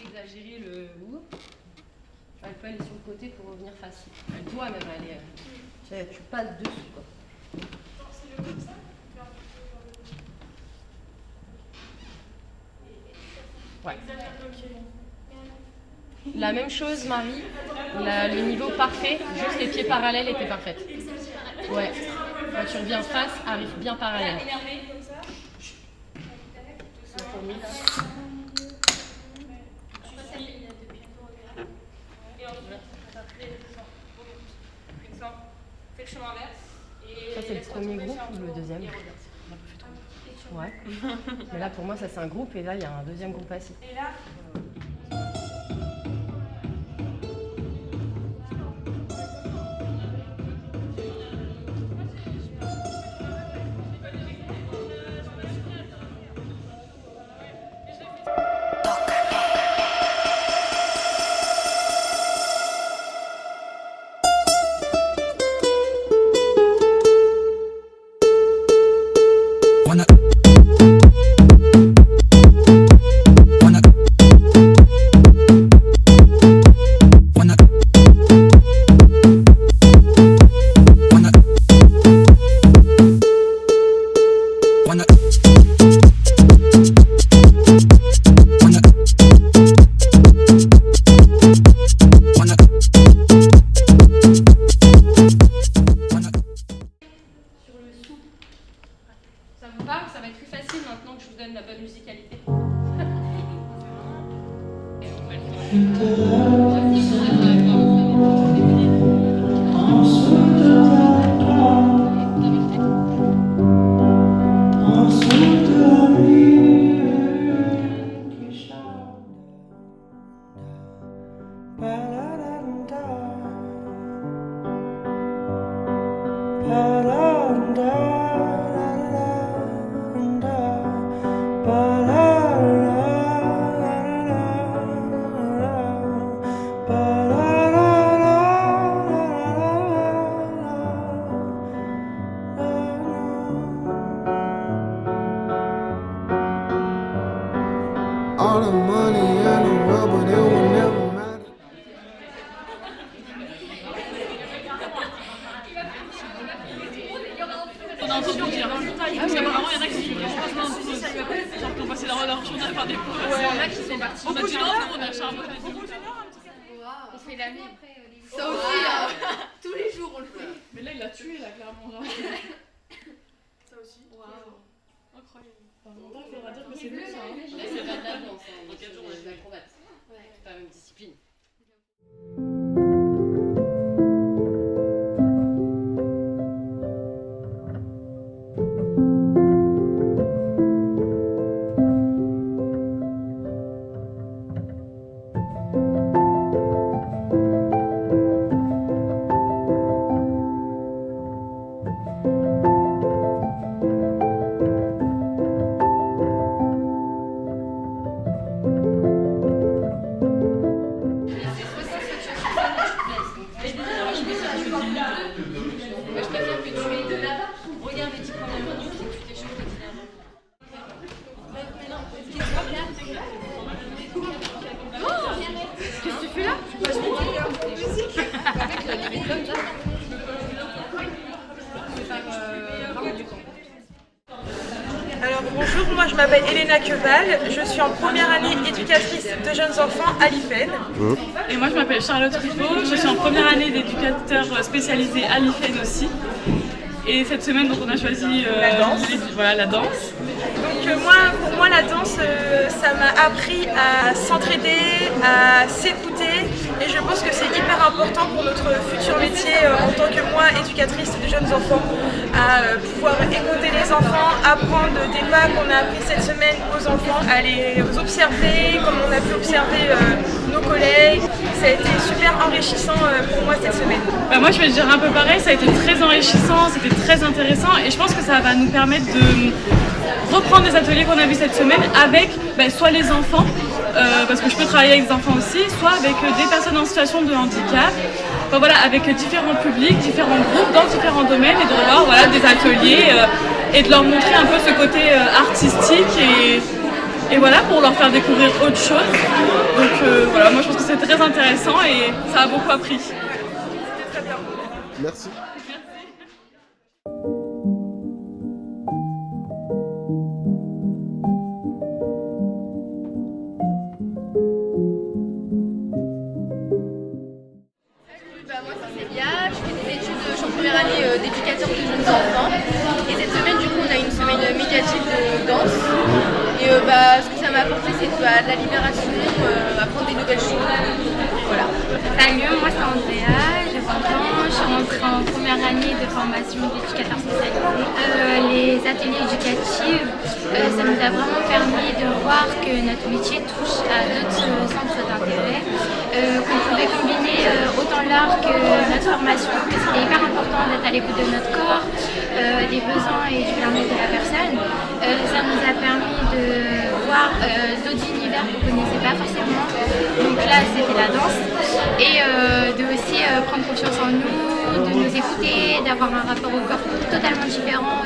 Exagérer le mouvement. Elle peut aller sur le côté pour revenir facile. Elle doit même aller. Tu passes dessus quoi. C'est le comme ça. Ouais. La même chose, Marie. Le niveau parfait, juste les pieds parallèles étaient parfaits. Ouais. Quand tu reviens face, arrive bien parallèle. Ça c'est le premier groupe ou le deuxième? Ouais. Mais là pour moi ça c'est un groupe et là il y a un deuxième groupe assis. Et là, Ça va être plus facile maintenant que je vous donne la bonne musicalité. All the money in the world, but it will never matter. On a entendu dire. Parce qu'apparemment, il y en a qui sont franchement genre qui ont passé leur journée à faire des pauses. Ouais, il y en a qui sont partis. On a du lendemain, on a charbonné. On fait la nuit après. Ça aussi, tous les jours on le fait. Mais là, il l'a tué, là, clairement. Genre. ça aussi. Waouh. Incroyable. Il faudra dire que c'est bleu, nous, ça. là c'est pas de la danse, Dans 4 jours, c'est de l'acrobate. C'est pas la même discipline. Je préfère que tu aies de là-bas. Regarde les 10 premières minutes et tu t'échauffes quotidiennement. Qu'est-ce que tu fais là? Je me dis musique. Avec la limite comme ça. Alors bonjour, moi je m'appelle Elena Queval, je suis en première année éducatrice de jeunes enfants à l'IFEN. Et moi, je m'appelle Charlotte Truffaut, je suis en première année d'éducateur spécialisé à l'IFEN aussi. Et cette semaine, donc, on a choisi La danse. Voilà, la danse. Donc pour moi la danse, ça m'a appris à s'entraider, à s'écouter et je pense que c'est hyper important pour notre futur métier en tant que moi, éducatrice de jeunes enfants, à pouvoir écouter les enfants, apprendre des pas qu'on a appris cette semaine aux enfants, à les observer comme on a pu observer nos collègues. ça a été super enrichissant pour moi cette semaine. Bah moi je vais te dire un peu pareil, ça a été très enrichissant, c'était très intéressant et je pense que ça va nous permettre de reprendre des ateliers qu'on a vus cette semaine avec soit les enfants, parce que je peux travailler avec des enfants aussi, soit avec des personnes en situation de handicap, enfin, voilà, avec différents publics, différents groupes dans différents domaines et de revoir des ateliers et de leur montrer un peu ce côté artistique et voilà, pour leur faire découvrir autre chose. Donc voilà, moi je pense que c'est très intéressant et ça a beaucoup appris. Merci. Moi c'est Célia, je fais des études, je suis en première année d'éducateur de jeunes enfants et cette semaine du coup on a une semaine médiatique de danse et ce que ça m'a apporté c'est de la libération, apprendre des nouvelles choses, voilà. Salut, moi c'est Andrea, j'ai 20 ans, je suis rentrée en première année de formation d'éducateur spécialisé. Les ateliers éducatifs, ça nous a vraiment permis de voir que notre métier touche à d'autres centres d'intérêt, qu'on pouvait combiner autant l'art que notre formation, que c'était hyper important d'être à l'écoute de notre corps, des besoins et du bien-être de la personne. Ça nous a permis de voir d'autres univers qu'on ne connaissait pas forcément. Donc là c'était la danse et de aussi prendre confiance en nous, de nous écouter, d'avoir un rapport au corps totalement différent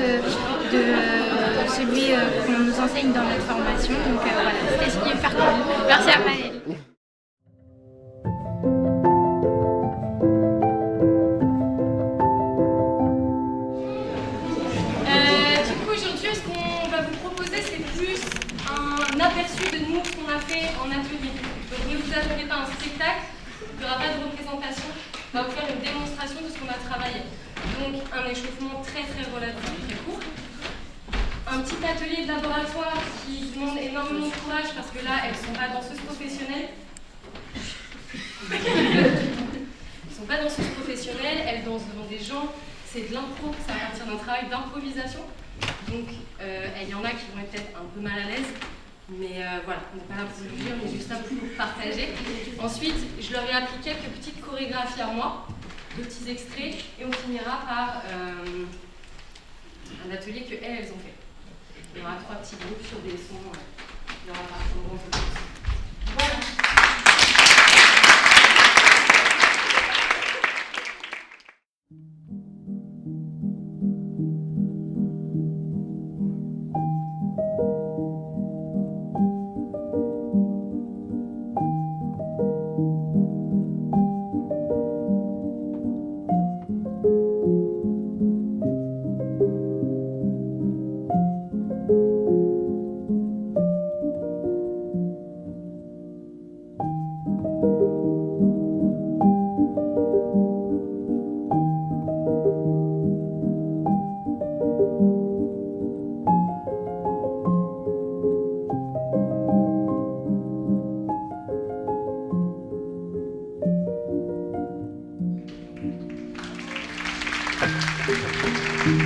de celui qu'on nous enseigne dans notre formation. Donc voilà, c'était super cool. Merci à Maëlle. Aujourd'hui, ce qu'on va vous proposer, c'est plus un aperçu de nous, ce qu'on a fait en atelier. Donc ne vous attendez pas à un spectacle, il n'y aura pas de représentation, on va vous faire une démonstration de ce qu'on a travaillé. Donc un échauffement très relatif, très court. Un petit atelier de laboratoire qui demande énormément de courage parce que là, elles ne sont pas danseuses professionnelles. Elles ne sont pas danseuses professionnelles, elles dansent devant des gens. C'est de l'impro, c'est à partir d'un travail d'improvisation. Donc il y en a qui vont être peut-être un peu mal à l'aise, mais voilà, on n'est pas là pour juger, on est juste là pour partager. Ensuite, je leur ai appliqué quelques petites chorégraphies à moi, de petits extraits, et on finira par un atelier que elles ont fait. Il y aura 3 petits groupes sur des sons, il y aura par exemple un peu plus. Voilà.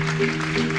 Thank you.